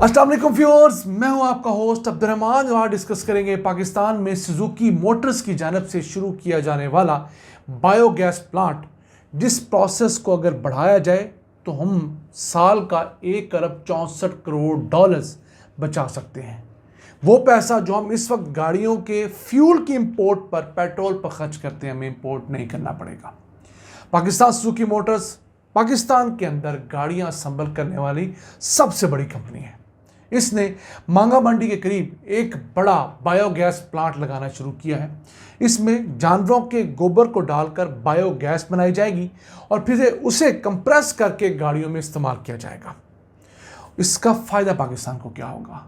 अस्सलाम वालेकुम व्यूअर्स, मैं हूं आपका होस्ट अब्दुर्रहमान। आज डिस्कस करेंगे पाकिस्तान में सुजुकी मोटर्स की जानिब से शुरू किया जाने वाला बायोगैस प्लांट, जिस प्रोसेस को अगर बढ़ाया जाए तो हम साल का 1 अरब 64 करोड़ डॉलर्स बचा सकते हैं। वो पैसा जो हम इस वक्त गाड़ियों के फ्यूल की इंपोर्ट पर, पेट्रोल पर खर्च करते हैं, हमें इंपोर्ट नहीं करना पड़ेगा। पाकिस्तान सुजुकी मोटर्स पाकिस्तान के अंदर गाड़ियां असेंबल करने वाली सबसे बड़ी कंपनी है। इसने मांगा मंडी के करीब एक बड़ा बायोगैस प्लांट लगाना शुरू किया है। इसमें जानवरों के गोबर को डालकर बायोगैस बनाई जाएगी और फिर उसे कंप्रेस करके गाड़ियों में इस्तेमाल किया जाएगा। इसका फ़ायदा पाकिस्तान को क्या होगा?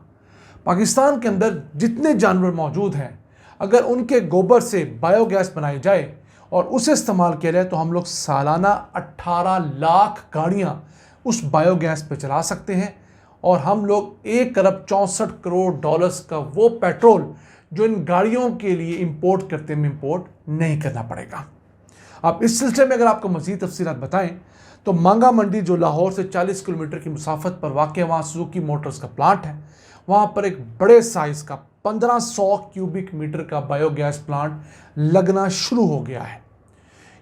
पाकिस्तान के अंदर जितने जानवर मौजूद हैं, अगर उनके गोबर से बायोगैस बनाई जाए और उसे इस्तेमाल किया जाए तो हम लोग सालाना 18 लाख गाड़ियां उस बायोगैस पे चला सकते हैं और हम लोग 1 अरब 64 करोड़ डॉलर्स का वो पेट्रोल जो इन गाड़ियों के लिए इंपोर्ट करते हैं, इंपोर्ट नहीं करना पड़ेगा। अब इस सिलसिले में अगर आपको मज़ीद तफसीलात बताएं तो मांगा मंडी जो लाहौर से 40 किलोमीटर की मुसाफत पर वाक़ है, वहाँ सुजुकी मोटर्स का प्लांट है। वहाँ पर एक बड़े साइज़ का 1500 क्यूबिक मीटर का बायोगैस प्लांट लगना शुरू हो गया है।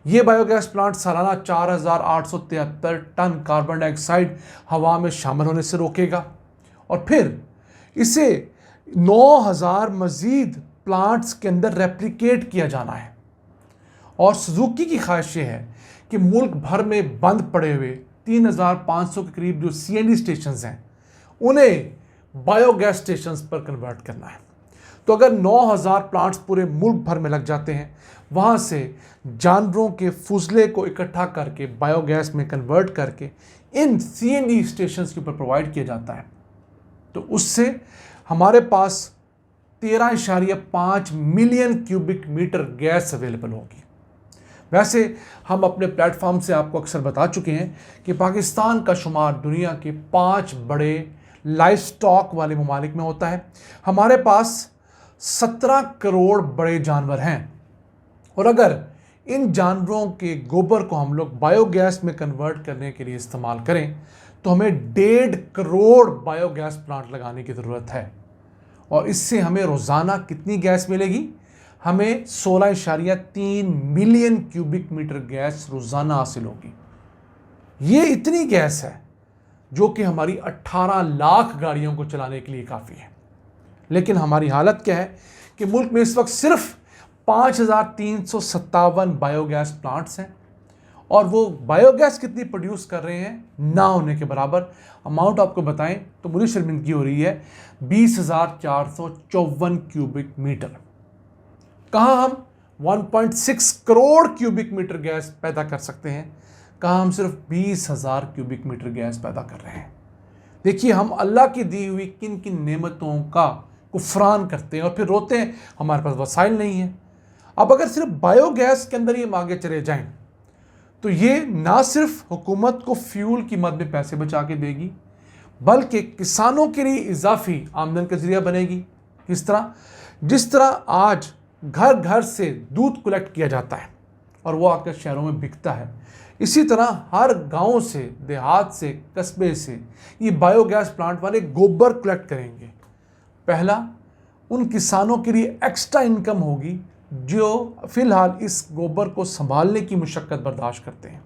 ये बायोगैस प्लांट सालाना 4873 टन कार्बन डाइऑक्साइड हवा में शामिल होने से रोकेगा और फिर इसे 9000 मज़ीद प्लांट्स के अंदर रेप्लिकेट किया जाना है। और सुजुकी की ख्वाहिश ये है कि मुल्क भर में बंद पड़े हुए 3500 के करीब जो CNG स्टेशंस हैं, उन्हें बायोगैस स्टेशंस पर कन्वर्ट करना है। तो अगर 9000 प्लांट्स पूरे मुल्क भर में लग जाते हैं, वहाँ से जानवरों के फुजले को इकट्ठा करके बायोगैस में कन्वर्ट करके इन CNG स्टेशंस के ऊपर प्रोवाइड किया जाता है, तो उससे हमारे पास 13.5 million cubic metre gas available होगी। वैसे हम अपने प्लेटफॉर्म से आपको अक्सर बता चुके हैं कि पाकिस्तान का शुमार दुनिया के 5 बड़े लाइफ स्टॉक वाले ममालिक में होता है। हमारे पास 17 करोड़ बड़े जानवर हैं और अगर इन जानवरों के गोबर को हम लोग बायोगैस में कन्वर्ट करने के लिए इस्तेमाल करें तो हमें 1.5 करोड़ बायोगैस प्लांट लगाने की ज़रूरत है। और इससे हमें रोज़ाना कितनी गैस मिलेगी? हमें 16.3 मिलियन क्यूबिक मीटर गैस रोज़ाना हासिल होगी। ये इतनी गैस है जो कि हमारी 18 लाख गाड़ियों को चलाने के लिए काफ़ी है। लेकिन हमारी हालत क्या है कि मुल्क में इस वक्त सिर्फ 5357 बायोगैस प्लांट्स हैं और वो बायोगैस कितनी प्रोड्यूस कर रहे हैं, ना होने के बराबर। अमाउंट आपको बताएं तो मुझे शर्मिंदगी हो रही है, 20,454 क्यूबिक मीटर। कहाँ हम 1.6 करोड़ क्यूबिक मीटर गैस पैदा कर सकते हैं, कहाँ हम सिर्फ 20,000 क्यूबिक मीटर गैस पैदा कर रहे हैं। देखिए, हम अल्लाह की दी हुई किन किन नेमतों का कुफरान करते हैं और फिर रोते हैं हमारे पास वसाइल नहीं है। अब अगर सिर्फ बायोगैस के अंदर ही हम आगे चले जाएं तो ये ना सिर्फ हुकूमत को फ्यूल की मद में पैसे बचा के देगी, बल्कि किसानों के लिए इजाफी आमदन का जरिया बनेगी। किस तरह? जिस तरह आज घर घर से दूध कलेक्ट किया जाता है और वो आकर शहरों में बिकता है, इसी तरह हर गांव से, देहात से, कस्बे से ये बायोगैस प्लांट वाले गोबर कलेक्ट करेंगे। पहला, उन किसानों के लिए एक्स्ट्रा इनकम होगी जो फ़िलहाल इस गोबर को संभालने की मुशक्क़त बर्दाश्त करते हैं।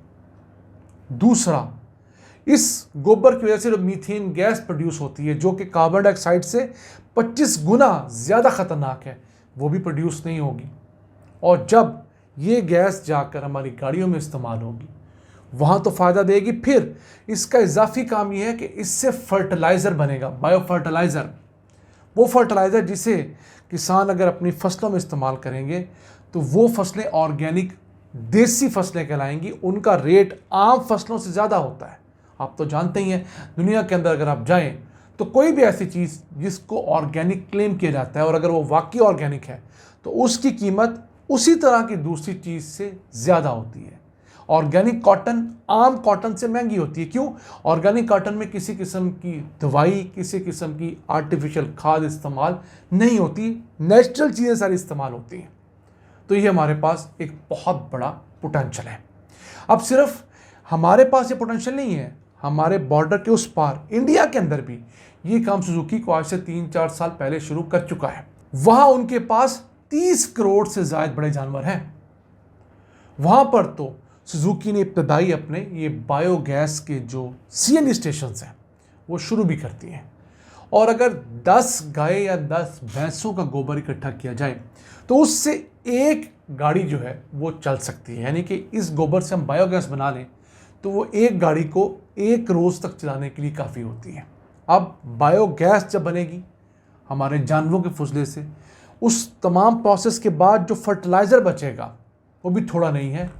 दूसरा, इस गोबर की वजह से जो मीथेन गैस प्रोड्यूस होती है, जो कि कार्बन डाइऑक्साइड से 25 गुना ज़्यादा ख़तरनाक है, वो भी प्रोड्यूस नहीं होगी। और जब ये गैस जाकर हमारी गाड़ियों में इस्तेमाल होगी, वहाँ तो फ़ायदा देगी। फिर इसका इजाफी काम ये है कि इससे फर्टिलाइज़र बनेगा, बायो फर्टिलाइज़र। वो फर्टिलाइज़र जिसे किसान अगर अपनी फसलों में इस्तेमाल करेंगे तो वो फसलें ऑर्गेनिक देसी फसलें कहलाएंगी। उनका रेट आम फसलों से ज़्यादा होता है। आप तो जानते ही हैं, दुनिया के अंदर अगर आप जाएं तो कोई भी ऐसी चीज़ जिसको ऑर्गेनिक क्लेम किया जाता है और अगर वो वाकई ऑर्गेनिक है तो उसकी कीमत उसी तरह की दूसरी चीज़ से ज़्यादा होती है। ऑर्गेनिक कॉटन आम कॉटन से महंगी होती है। क्यों? ऑर्गेनिक कॉटन में किसी किस्म की दवाई, किसी किस्म की आर्टिफिशियल खाद इस्तेमाल नहीं होती, नेचुरल चीज़ें सारी इस्तेमाल होती हैं। तो ये हमारे पास एक बहुत बड़ा पोटेंशियल है। अब सिर्फ हमारे पास ये पोटेंशियल नहीं है, हमारे बॉर्डर के उस पार इंडिया के अंदर भी ये काम सुजुकी को आज से 3-4 साल पहले शुरू कर चुका है। वहां उनके पास 30 करोड़ से ज्यादा बड़े जानवर हैं। वहां पर तो सुजुकी ने इब्तदाई अपने ये बायोगैस के जो सीएनजी स्टेशन हैं वो शुरू भी करती हैं। और अगर 10 गाय या 10 भैंसों का गोबर इकट्ठा किया जाए तो उससे एक गाड़ी जो है वो चल सकती है। यानी कि इस गोबर से हम बायोगैस बना लें तो वो एक गाड़ी को एक रोज़ तक चलाने के लिए काफ़ी होती है। अब बायोगैस जब बनेगी हमारे जानवरों के फुसले से, उस तमाम प्रोसेस के बाद जो फर्टिलाइज़र बचेगा वो भी थोड़ा नहीं है,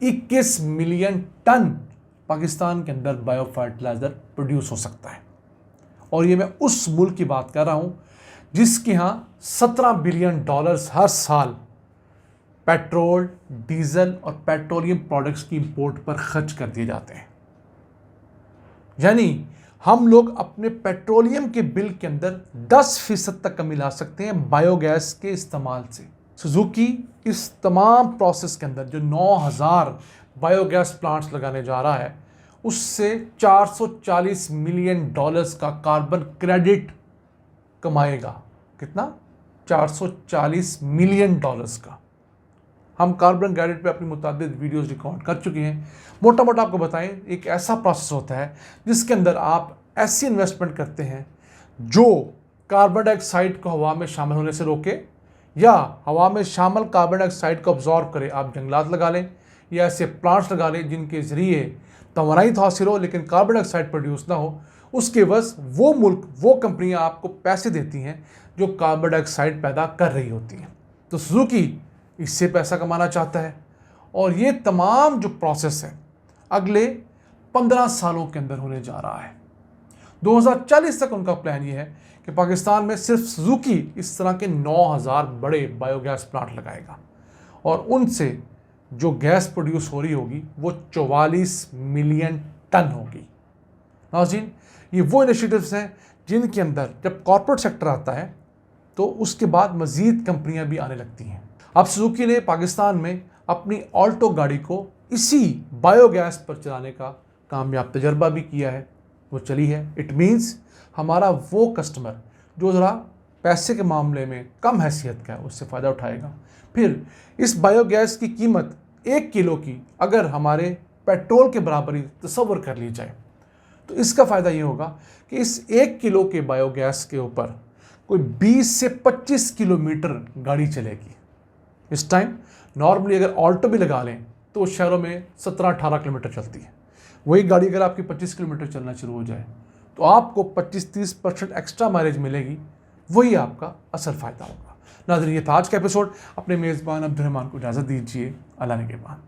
21 मिलियन टन पाकिस्तान के अंदर बायो फर्टिलाइज़र प्रोड्यूस हो सकता है। और ये मैं उस मुल्क की बात कर रहा हूँ जिसके यहाँ $17 बिलियन हर साल पेट्रोल, डीजल और पेट्रोलियम प्रोडक्ट्स की इंपोर्ट पर खर्च कर दिए जाते हैं। यानी हम लोग अपने पेट्रोलियम के बिल के अंदर 10% तक कमी ला सकते हैं बायोगैस के इस्तेमाल से। सुजुकी इस तमाम प्रोसेस के अंदर जो 9000 बायोगैस प्लांट्स लगाने जा रहा है उससे $440 मिलियन का कार्बन क्रेडिट कमाएगा। कितना? $440 मिलियन का। हम कार्बन क्रेडिट पे अपनी मुताबिक वीडियोस रिकॉर्ड कर चुके हैं। मोटा मोटा आपको बताएं, एक ऐसा प्रोसेस होता है जिसके अंदर आप ऐसी इन्वेस्टमेंट करते हैं जो कार्बन डाइऑक्साइड को हवा में शामिल होने से रोके या हवा में शामिल कार्बन डाइऑक्साइड को अब्जॉर्ब करे। आप जंगलात लगा लें या ऐसे प्लांट्स लगा लें जिनके ज़रिए तवानाई तो हासिल हो लेकिन कार्बन डाइऑक्साइड प्रोड्यूस ना हो। उसके बस वो मुल्क, वो कंपनियां आपको पैसे देती हैं जो कार्बन डाइऑक्साइड पैदा कर रही होती हैं। तो सुजुकी इससे पैसा कमाना चाहता है और ये तमाम जो प्रोसेस है अगले 15 सालों के अंदर होने जा रहा है। 2040 तक उनका प्लान ये है कि पाकिस्तान में सिर्फ सुजुकी इस तरह के 9000 बड़े बायोगैस प्लांट लगाएगा और उनसे जो गैस प्रोड्यूस हो रही होगी वो 44 मिलियन टन होगी। नाज़रीन, ये वो इनिशिएटिव्स हैं जिनके अंदर जब कॉर्पोरेट सेक्टर आता है तो उसके बाद मज़ीद कंपनियां भी आने लगती हैं। अब सुजुकी ने पाकिस्तान में अपनी ऑल्टो गाड़ी को इसी बायोगैस पर चलाने का कामयाब तजर्बा भी किया है, वो चली है। इट मीन्स हमारा वो कस्टमर जो ज़रा पैसे के मामले में कम हैसियत का है उससे फ़ायदा उठाएगा। फिर इस बायोगैस की कीमत 1 किलो की अगर हमारे पेट्रोल के बराबर ही तसव्वुर कर ली जाए तो इसका फ़ायदा ये होगा कि इस 1 किलो के बायोगैस के ऊपर कोई 20 से 25 किलोमीटर गाड़ी चलेगी। इस टाइम नॉर्मली अगर ऑल्टो भी लगा लें तो शहरों में 17-18 किलोमीटर चलती है। वही गाड़ी अगर आपकी 25 किलोमीटर चलना शुरू हो जाए तो आपको 25-30% एक्स्ट्रा माइलेज मिलेगी, वही आपका असल फ़ायदा होगा। नाज़रीन, ये था आज का एपिसोड। अपने मेज़बान अब्दुल रहमान को इजाज़त दीजिए। अल्लाह ने के बाद।